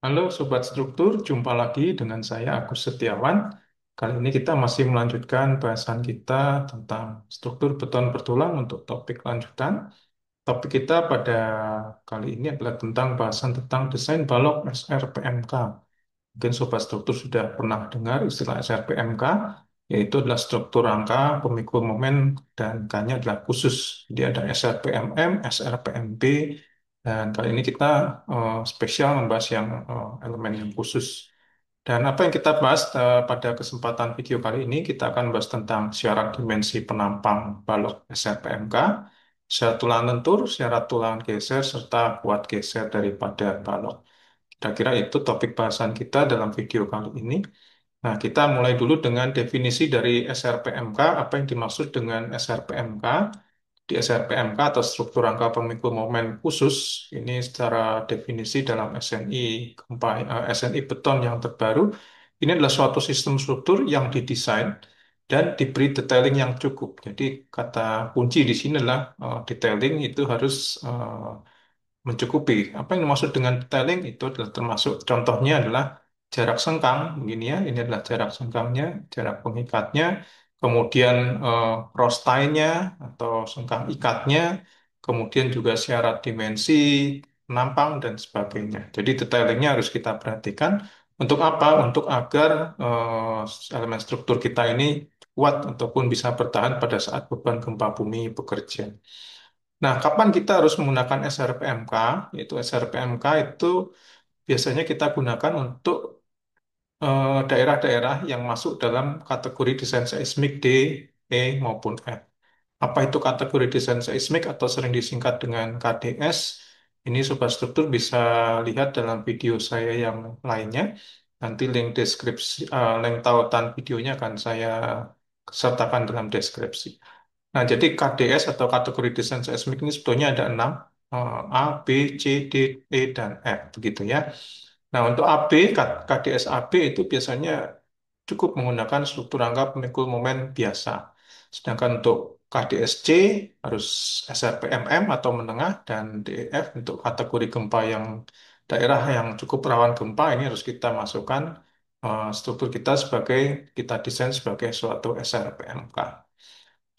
Halo Sobat Struktur, jumpa lagi dengan saya Agus Setiawan. Kali ini kita masih melanjutkan bahasan kita tentang struktur beton bertulang untuk topik lanjutan. Topik kita pada kali ini adalah tentang bahasan tentang desain balok SRPMK. Mungkin Sobat Struktur sudah pernah dengar istilah SRPMK, yaitu adalah struktur rangka, pemikul momen, dan K-nya adalah khusus. Jadi ada SRPMM, SRPMB, dan kali ini kita spesial membahas yang elemen yang khusus. Dan apa yang kita bahas pada kesempatan video kali ini, kita akan bahas tentang syarat dimensi penampang balok SRPMK, syarat tulang lentur, syarat tulang geser, serta kuat geser daripada balok. Kira-kira itu topik bahasan kita dalam video kali ini. Nah, kita mulai dulu dengan definisi dari SRPMK. Apa yang dimaksud dengan SRPMK? Di SRPMK atau struktur rangka pemikul momen khusus, ini secara definisi dalam SNI SNI beton yang terbaru, ini adalah suatu sistem struktur yang didesain dan diberi detailing yang cukup. Jadi kata kunci di sini adalah detailing itu harus mencukupi. Apa yang dimaksud dengan detailing itu adalah termasuk contohnya adalah jarak sengkang, begini ya, ini adalah jarak sengkangnya, jarak pengikatnya, kemudian cross tie-nya atau sengkang ikatnya, kemudian juga syarat dimensi, penampang, dan sebagainya. Jadi detailingnya harus kita perhatikan. Untuk apa? Untuk agar elemen struktur kita ini kuat ataupun bisa bertahan pada saat beban gempa bumi bekerja. Nah, kapan kita harus menggunakan SRPMK? Yaitu SRPMK itu biasanya kita gunakan untuk daerah-daerah yang masuk dalam kategori desain seismik D, E, maupun F. Apa itu kategori desain seismik atau sering disingkat dengan KDS? Ini Sobat Struktur bisa lihat dalam video saya yang lainnya. Nanti link deskripsi, link tautan videonya akan saya sertakan dalam deskripsi. Nah, jadi KDS atau kategori desain seismik ini sebetulnya ada 6, A, B, C, D, E, dan F, begitu ya. Nah, untuk AB, KDS AB itu biasanya cukup menggunakan struktur rangka pemikul momen biasa. Sedangkan untuk KDS C harus SRPMM atau menengah, dan DEF untuk kategori gempa yang daerah yang cukup rawan gempa, ini harus kita masukkan struktur kita sebagai, kita desain sebagai suatu SRPMK.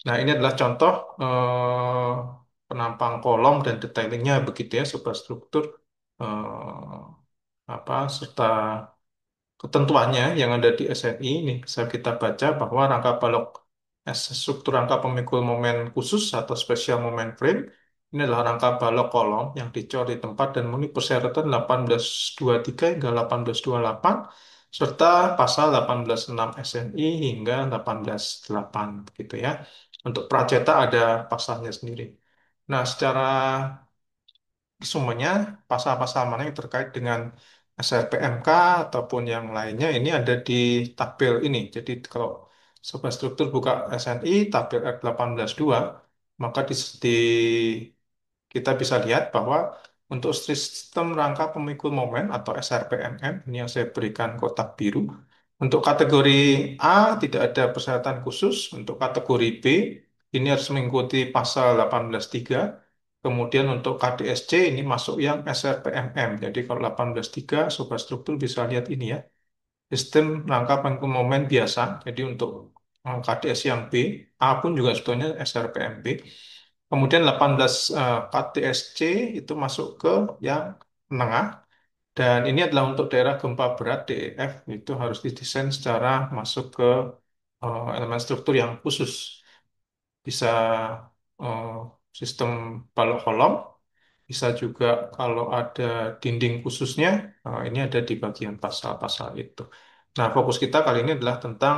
Nah, ini adalah contoh penampang kolom dan detailingnya begitu ya, superstruktur apa serta ketentuannya yang ada di SNI ini bisa kita baca bahwa rangka balok struktur rangka pemikul momen khusus atau special moment frame ini adalah rangka balok kolom yang dicor di tempat dan memenuhi persyaratan 1823 hingga 1828 serta pasal 1806 SNI hingga 1808 gitu ya. Untuk pracetak ada pasalnya sendiri. Nah, secara semuanya pasal-pasal mana yang terkait dengan SRPMK ataupun yang lainnya ini ada di tabel ini. Jadi kalau Sobat Struktur buka SNI tabel R18.2 maka kita bisa lihat bahwa untuk sistem rangka pemikul momen atau SRPMM ini yang saya berikan kotak biru. Untuk kategori A tidak ada persyaratan khusus. Untuk kategori B ini harus mengikuti pasal 18.3. Kemudian untuk KDSC ini masuk yang SRPMM. Jadi kalau 18.3 Sobat Struktur bisa lihat ini ya. Sistem rangka pemikul momen biasa. Jadi untuk KDS yang B, A pun juga sebetulnya SRPMB. Kemudian 18 KTSC itu masuk ke yang menengah. Dan ini adalah untuk daerah gempa berat DEF, itu harus didesain secara masuk ke elemen struktur yang khusus. Bisa eh, sistem balok kolom, bisa juga kalau ada dinding khususnya, ini ada di bagian pasal-pasal itu. Nah, fokus kita kali ini adalah tentang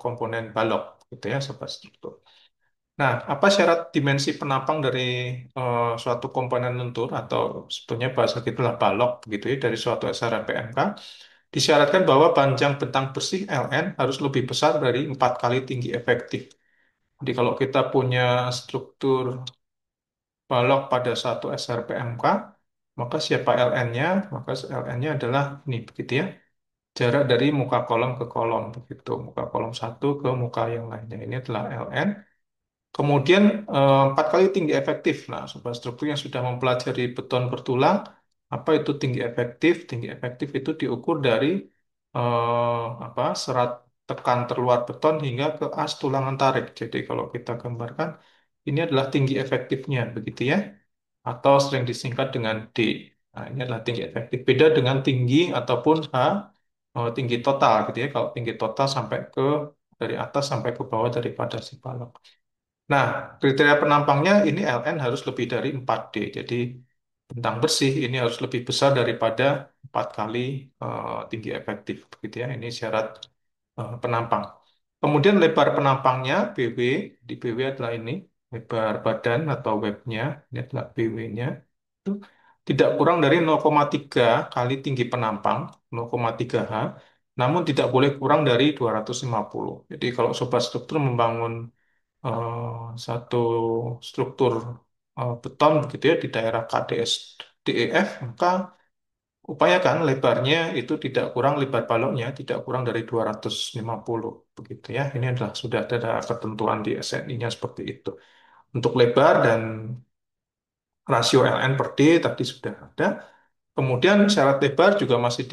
komponen balok, gitu ya, sobat struktur. Nah, apa syarat dimensi penampang dari suatu komponen lentur atau sebetulnya bahasa kita adalah balok gitu ya dari suatu SR PMK? Disyaratkan bahwa panjang bentang bersih LN harus lebih besar dari 4 kali tinggi efektif. Jadi kalau kita punya struktur balok pada satu SR PMK, maka siapa LN-nya? Maka LN-nya adalah ini begitu ya. Jarak dari muka kolom ke kolom begitu. Muka kolom satu ke muka yang lainnya. Ini adalah LN. Kemudian 4 kali tinggi efektif. Nah, sobat struktur yang sudah mempelajari beton bertulang, Apa itu tinggi efektif? Tinggi efektif itu diukur dari serat tekan terluar beton hingga ke as tulangan tarik. Jadi kalau kita gambarkan, ini adalah tinggi efektifnya, begitu ya, atau sering disingkat dengan D. Nah, ini adalah tinggi efektif. Beda dengan tinggi ataupun H, tinggi total gitu ya. Kalau tinggi total sampai ke dari atas sampai ke bawah daripada si balok. Nah, kriteria penampangnya ini LN harus lebih dari 4D. Jadi bentang bersih ini harus lebih besar daripada 4 kali tinggi efektif. Begitu ya, ini syarat penampang. Kemudian lebar penampangnya BW, di BW adalah ini, lebar badan atau webnya, ini adalah BW-nya. Itu tidak kurang dari 0,3 kali tinggi penampang, 0,3 H, namun tidak boleh kurang dari 250. Jadi kalau sobat struktur membangun satu struktur beton begitu ya di daerah KDS DEF, maka upayakan lebarnya itu tidak kurang, lebar baloknya tidak kurang dari 250 begitu ya. Ini adalah sudah ada ketentuan di SNI-nya seperti itu. Untuk lebar dan rasio LN per D tadi sudah ada. Kemudian syarat lebar juga masih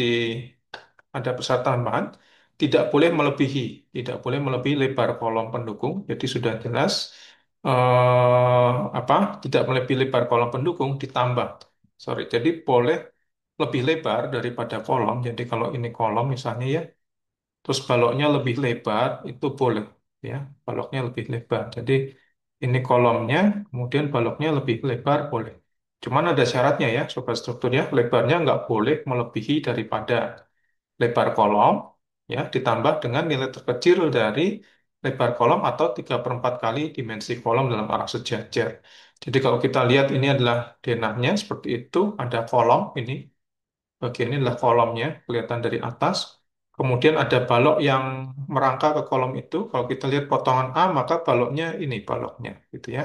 ada persyaratan tambahan, tidak boleh melebihi, tidak boleh melebihi lebar kolom pendukung. Jadi sudah jelas eh, apa? Tidak melebihi lebar kolom pendukung ditambah. Sorry, jadi boleh lebih lebar daripada kolom. Jadi kalau ini kolom misalnya ya, terus baloknya lebih lebar itu boleh ya, baloknya lebih lebar. Jadi ini kolomnya, kemudian baloknya lebih lebar boleh. Cuman ada syaratnya ya, sobat struktur ya, lebarnya nggak boleh melebihi daripada lebar kolom ya ditambah dengan nilai terkecil dari lebar kolom atau 3/4 kali dimensi kolom dalam arah sejajar. Jadi kalau kita lihat ini adalah denahnya seperti itu, ada kolom ini, bagian ini adalah kolomnya kelihatan dari atas. Kemudian ada balok yang merangka ke kolom itu. Kalau kita lihat potongan A, maka baloknya ini baloknya gitu ya.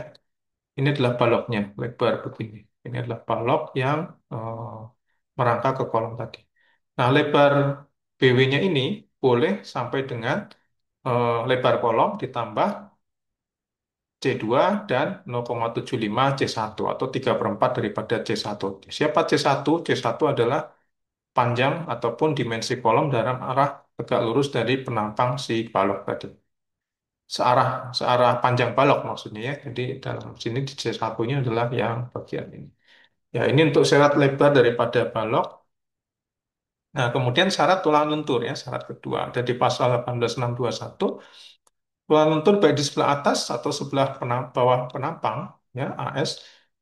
Ini adalah baloknya lebar begini. Ini adalah balok yang merangkak ke kolom tadi. Nah, lebar BW-nya ini boleh sampai dengan lebar kolom ditambah C2 dan 0,75 C1 atau 3/4 daripada C1. Siapa C1? C1 adalah panjang ataupun dimensi kolom dalam arah tegak lurus dari penampang si balok tadi. Searah searah panjang balok maksudnya ya. Jadi dalam sini di C1-nya adalah yang bagian ini. Ya, ini untuk syarat lebar daripada balok. Nah, kemudian syarat tulang lentur ya, syarat kedua. Ada di pasal 18621, tulang lentur baik di sebelah atas atau sebelah bawah penampang, ya, AS,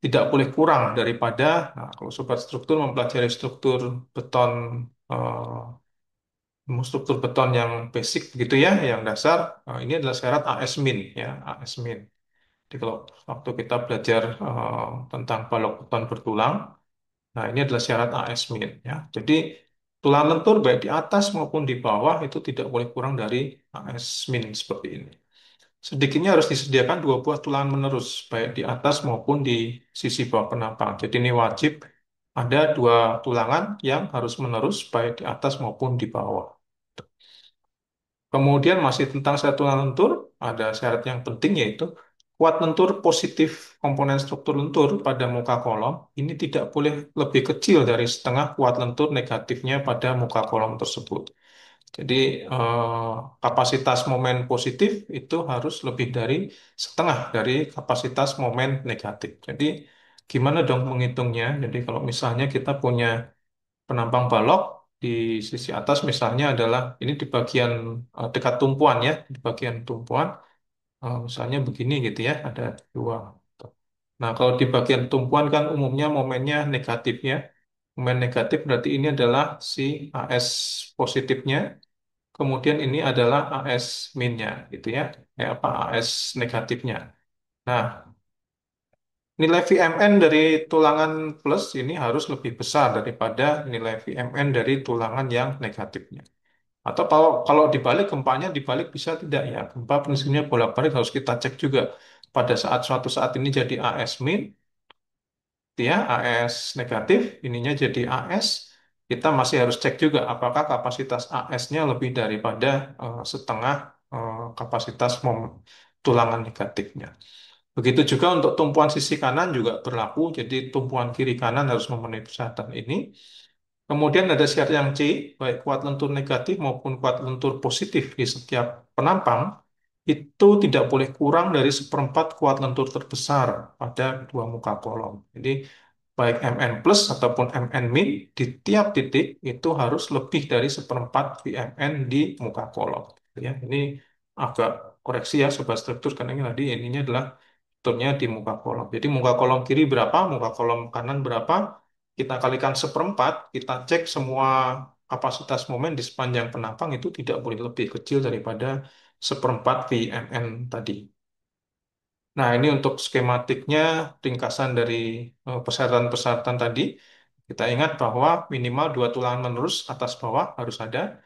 tidak boleh kurang daripada, nah, kalau sobat struktur mempelajari struktur beton, struktur beton yang basic begitu ya, yang dasar, ini adalah syarat AS min, ya, AS min. Jadi kalau waktu kita belajar tentang balok beton bertulang, nah, ini adalah syarat AS min ya. Jadi tulang lentur baik di atas maupun di bawah itu tidak boleh kurang dari AS min seperti ini. Sedikitnya harus disediakan 2 buah tulangan menerus baik di atas maupun di sisi bawah penampang. Jadi ini wajib ada 2 tulangan yang harus menerus baik di atas maupun di bawah. Kemudian masih tentang satuan lentur, ada syarat yang penting yaitu kuat lentur positif komponen struktur lentur pada muka kolom ini tidak boleh lebih kecil dari setengah kuat lentur negatifnya pada muka kolom tersebut. Jadi eh, kapasitas momen positif itu harus lebih dari setengah dari kapasitas momen negatif. Jadi gimana dong menghitungnya? Jadi kalau misalnya kita punya penampang balok di sisi atas misalnya adalah ini di bagian dekat tumpuan ya, di bagian tumpuan misalnya begini gitu ya, ada 2. Nah, kalau di bagian tumpuan kan umumnya momennya negatif ya. Momen negatif berarti ini adalah si AS positifnya, kemudian ini adalah AS minnya gitu ya. Apa AS negatifnya. Nah, nilai VMN dari tulangan plus ini harus lebih besar daripada nilai VMN dari tulangan yang negatifnya. Atau kalau dibalik gempanya dibalik bisa tidak ya. Gempa prinsipnya bolak-balik harus kita cek juga. Pada saat suatu saat ini jadi AS min, ya AS negatif, ininya jadi AS. Kita masih harus cek juga apakah kapasitas AS-nya lebih daripada setengah kapasitas tulangan negatifnya. Begitu juga untuk tumpuan sisi kanan juga berlaku, jadi tumpuan kiri kanan harus memenuhi persyaratan ini. Kemudian ada syarat yang C, baik kuat lentur negatif maupun kuat lentur positif di setiap penampang, itu tidak boleh kurang dari seperempat kuat lentur terbesar pada dua muka kolom. Jadi baik Mn plus ataupun Mn min di tiap titik itu harus lebih dari seperempat Vmn di muka kolom. Ya, ini agak koreksi ya sobat struktur karena ini tadi ininya adalah strukturnya di muka kolom. Jadi muka kolom kiri berapa, muka kolom kanan berapa, kita kalikan seperempat, kita cek semua kapasitas momen di sepanjang penampang itu tidak boleh lebih kecil daripada seperempat Vmn tadi. Nah, ini untuk skematiknya, ringkasan dari persyaratan-persyaratan tadi. Kita ingat bahwa minimal dua tulangan menerus atas bawah harus ada.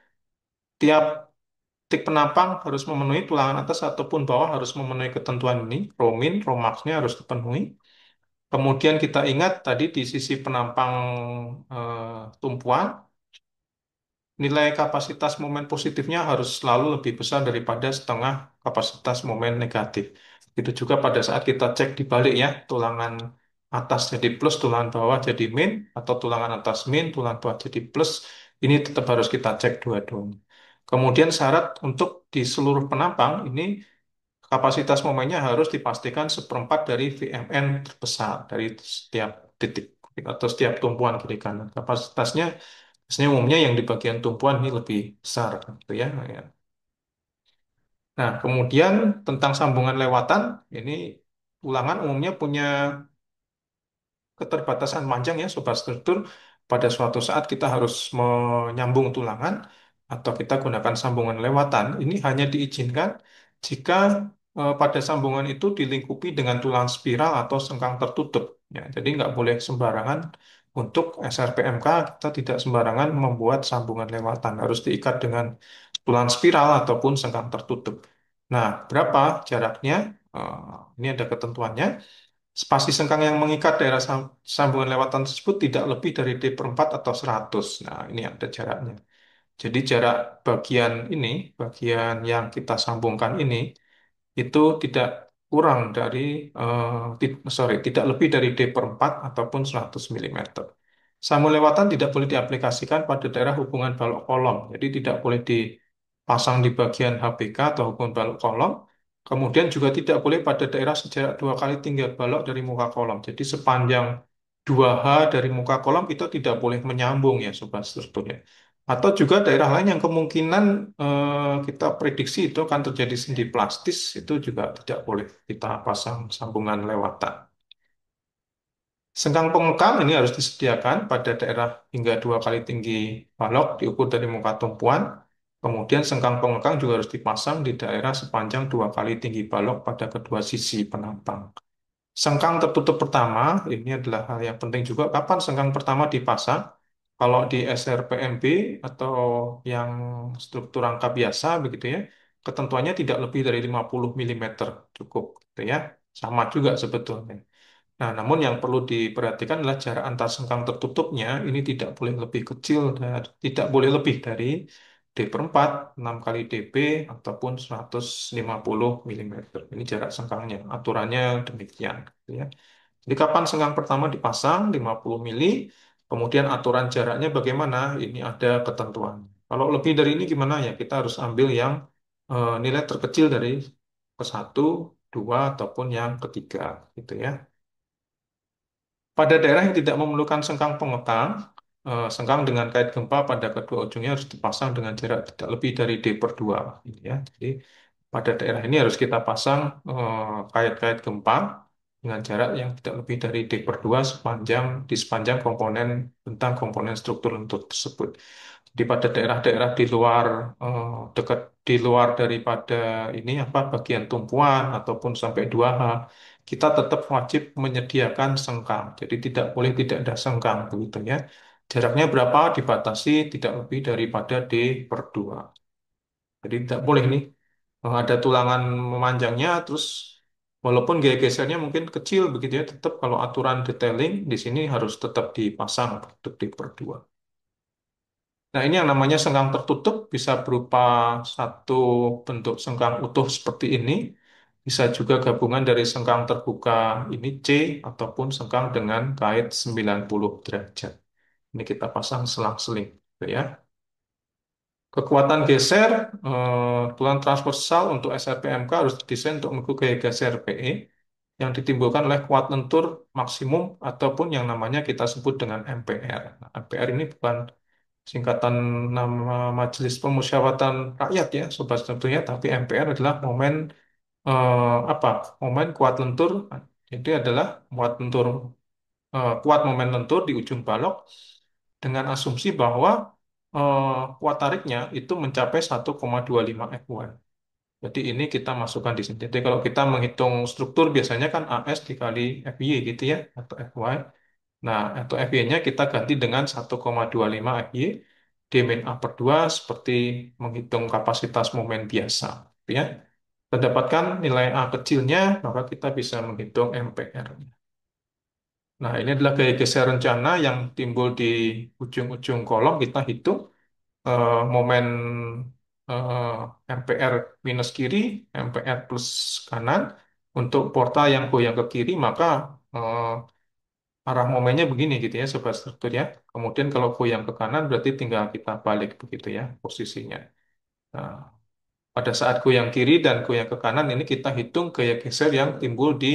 Tiap titik penampang harus memenuhi tulangan atas ataupun bawah harus memenuhi ketentuan ini. Rho min, Rho max-nya harus dipenuhi. Kemudian kita ingat tadi di sisi penampang tumpuan, nilai kapasitas momen positifnya harus selalu lebih besar daripada setengah kapasitas momen negatif. Itu juga pada saat kita cek dibalik ya, tulangan atas jadi plus, tulangan bawah jadi min, atau tulangan atas min, tulangan bawah jadi plus, ini tetap harus kita cek dua-duanya. Kemudian syarat untuk di seluruh penampang, ini kapasitas momennya harus dipastikan seperempat dari VMN terbesar dari setiap titik atau setiap tumpuan kiri kanan. Kapasitasnya biasanya umumnya yang di bagian tumpuan ini lebih besar gitu ya. Ya. Nah, kemudian tentang sambungan lewatan, ini ulangan umumnya punya keterbatasan panjang ya sobat struktur. Pada suatu saat kita harus menyambung tulangan atau kita gunakan sambungan lewatan. Ini hanya diizinkan jika pada sambungan itu dilingkupi dengan tulang spiral atau sengkang tertutup. Ya, jadi nggak boleh sembarangan untuk SRPMK kita tidak sembarangan membuat sambungan lewatan. Harus diikat dengan tulang spiral ataupun sengkang tertutup. Nah, berapa jaraknya? Ini ada ketentuannya. Spasi sengkang yang mengikat daerah sambungan lewatan tersebut tidak lebih dari D/4 atau 100. Nah, ini ada jaraknya. Jadi jarak bagian ini, bagian yang kita sambungkan ini, itu tidak kurang dari, tidak lebih dari D/4 ataupun 100 mm. Sambungan lewatan tidak boleh diaplikasikan pada daerah hubungan balok kolom. Jadi tidak boleh dipasang di bagian HBK atau hubungan balok kolom. Kemudian juga tidak boleh pada daerah sejarak dua kali tinggi balok dari muka kolom. Jadi sepanjang 2H dari muka kolom itu tidak boleh menyambung ya sobat strukturnya. Atau juga daerah lain yang kemungkinan kita prediksi itu akan terjadi sendi plastis itu juga tidak boleh kita pasang sambungan lewatan. Sengkang pengekang ini harus disediakan pada daerah hingga dua kali tinggi balok diukur dari muka tumpuan. Kemudian sengkang pengekang juga harus dipasang di daerah sepanjang dua kali tinggi balok pada kedua sisi penampang. Sengkang tertutup pertama, ini adalah hal yang penting juga. Kapan sengkang pertama dipasang? Kalau di SRPMB atau yang struktur rangka biasa begitu ya, ketentuannya tidak lebih dari 50 mm cukup gitu ya. Sama juga sebetulnya. Nah, namun yang perlu diperhatikan adalah jarak antar sengkang tertutupnya ini tidak boleh lebih kecil dan tidak boleh lebih dari D/4, 6 kali dB ataupun 150 mm. Ini jarak sengkangnya. Aturannya demikian, gitu ya. Jadi kapan sengkang pertama dipasang 50 mili, kemudian aturan jaraknya bagaimana? Ini ada ketentuan. Kalau lebih dari ini gimana ya? Kita harus ambil yang nilai terkecil dari ke satu, dua ataupun yang ketiga, gitu ya. Pada daerah yang tidak memerlukan sengkang pengekang, sengkang dengan kait gempa pada kedua ujungnya harus dipasang dengan jarak tidak lebih dari D/2. Gitu ya. Jadi pada daerah ini harus kita pasang kait-kait gempa dengan jarak yang tidak lebih dari D/2 di sepanjang komponen bentang komponen struktur lentur tersebut. Di pada daerah-daerah di luar dekat di luar daripada ini apa bagian tumpuan ataupun sampai 2H kita tetap wajib menyediakan sengkang. Jadi tidak boleh tidak ada sengkang begitu ya. Jaraknya berapa dibatasi tidak lebih daripada D/2. Jadi tidak boleh nih ada tulangan memanjangnya terus walaupun gaya gesernya mungkin kecil begitu ya tetap kalau aturan detailing di sini harus tetap dipasang untuk D/2. Nah, ini yang namanya sengkang tertutup bisa berupa satu bentuk sengkang utuh seperti ini Bisa juga gabungan dari sengkang terbuka ini C ataupun sengkang dengan kait 90 derajat. Ini kita pasang selang-seling, gitu ya. Kekuatan geser, tulang transversal untuk SRPMK harus didesain untuk mengikuti gaya geser PE yang ditimbulkan oleh kuat lentur maksimum ataupun yang namanya kita sebut dengan MPR. Nah, MPR ini bukan singkatan nama Majelis Permusyawaratan Rakyat ya, sobat tentunya, tapi MPR adalah momen apa? Momen kuat lentur. Jadi adalah kuat momen lentur di ujung balok dengan asumsi bahwa eh, kuat tariknya itu mencapai 1,25 FY. Jadi ini kita masukkan di sini. Jadi kalau kita menghitung struktur biasanya kan AS dikali FY gitu ya, atau FY. Nah, atau FY-nya kita ganti dengan 1,25 FY D min A per 2 seperti menghitung kapasitas momen biasa. Gitu ya. Kita dapatkan nilai A kecilnya, maka kita bisa menghitung MPR. Nah, ini adalah gaya geser rencana yang timbul di ujung-ujung kolom. Kita hitung momen MPR minus kiri, MPR plus kanan. Untuk portal yang goyang ke kiri, maka eh, arah momennya begini gitu ya, sobat struktur ya. Kemudian kalau goyang ke kanan, berarti tinggal kita balik begitu ya posisinya. Nah, pada saat goyang kiri dan goyang ke kanan, ini kita hitung gaya geser yang timbul di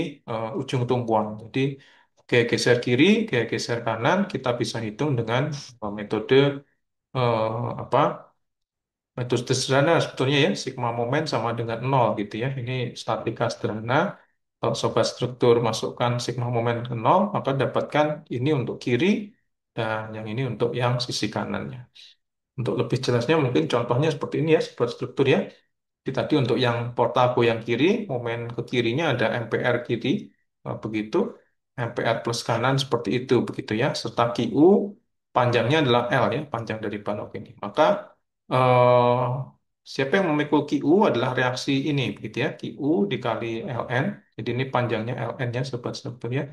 ujung tumpuan. Jadi, gaya geser kiri, gaya geser kanan, kita bisa hitung dengan metode apa? Metode sederhana sebetulnya ya, sigma momen sama dengan nol gitu ya. Ini statika sederhana. Kalau sobat struktur masukkan sigma momen ke nol, maka dapatkan ini untuk kiri dan yang ini untuk yang sisi kanannya. Untuk lebih jelasnya mungkin contohnya seperti ini ya, sobat struktur ya. Jadi tadi untuk yang portago yang kiri, momen ke kirinya ada MPR kiri, begitu. MPR plus kanan seperti itu, begitu ya. Serta QU, panjangnya adalah L ya, panjang dari balok ini. Maka eh, siapa yang memikul QU adalah reaksi ini, begitu ya. QU dikali LN, jadi ini panjangnya LN ya, sobat struktur ya.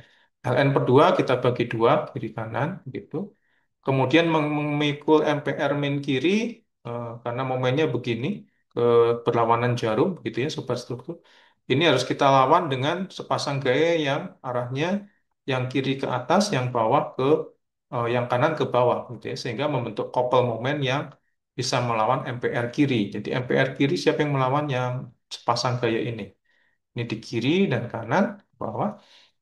LN per 2 kita bagi 2, kiri kanan, begitu. Kemudian memikul MPR min kiri, karena momennya begini, ke berlawanan jarum gitu ya sobat struktur. Ini harus kita lawan dengan sepasang gaya yang arahnya yang kiri ke atas, yang bawah ke yang kanan ke bawah gitu ya, sehingga membentuk couple momen yang bisa melawan MPR kiri. Jadi MPR kiri siapa yang melawan yang sepasang gaya ini? Ini di kiri dan kanan bawah.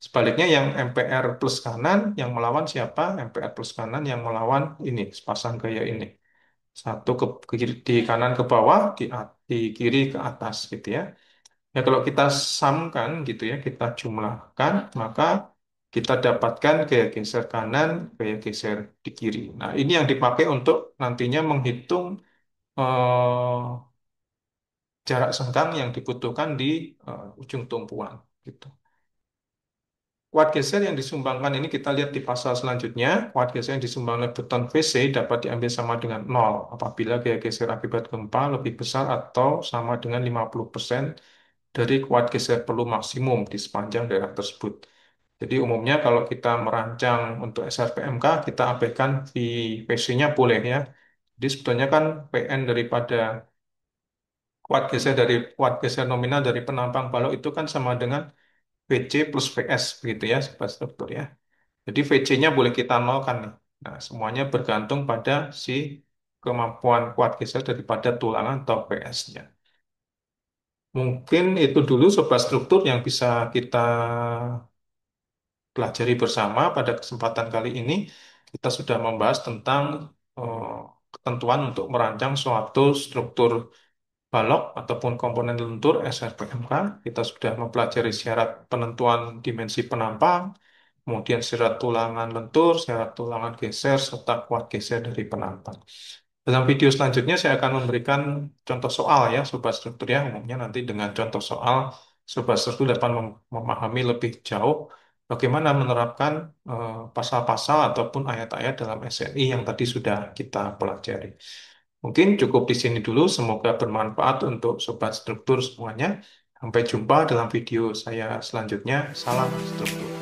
Sebaliknya yang MPR plus kanan yang melawan siapa? MPR plus kanan yang melawan ini sepasang gaya ini. Satu ke kiri, di kanan ke bawah, di kiri ke atas gitu ya. Ya kalau kita samkan gitu ya, kita jumlahkan, maka kita dapatkan gaya geser kanan, gaya geser di kiri. Nah, ini yang dipakai untuk nantinya menghitung eh, jarak sengkang yang dibutuhkan di ujung tumpuan gitu. Kuat geser yang disumbangkan ini kita lihat di pasal selanjutnya. Kuat geser yang disumbang oleh beton VC dapat diambil sama dengan nol apabila gaya geser akibat gempa lebih besar atau sama dengan 50% dari kuat geser perlu maksimum di sepanjang daerah tersebut. Jadi umumnya kalau kita merancang untuk SRPMK, kita abaikan di VC-nya boleh ya. Jadi sebetulnya kan PN daripada kuat geser nominal dari penampang balok itu kan sama dengan VC plus VS begitu ya, sobat struktur ya. Jadi VC-nya boleh kita nolkan nih. Nah, semuanya bergantung pada si kemampuan kuat geser daripada tulangan atau PS-nya. Mungkin itu dulu sobat struktur yang bisa kita pelajari bersama pada kesempatan kali ini. Kita sudah membahas tentang eh, ketentuan untuk merancang suatu struktur balok ataupun komponen lentur SRPMK. Kita sudah mempelajari syarat penentuan dimensi penampang, kemudian syarat tulangan lentur, syarat tulangan geser, serta kuat geser dari penampang. Dalam video selanjutnya saya akan memberikan contoh soal ya, sobat struktur ya. Umumnya nanti dengan contoh soal, sobat struktur dapat memahami lebih jauh bagaimana menerapkan pasal-pasal ataupun ayat-ayat dalam SNI yang tadi sudah kita pelajari. Mungkin cukup di sini dulu. Semoga bermanfaat untuk sobat struktur semuanya. Sampai jumpa dalam video saya selanjutnya. Salam struktur.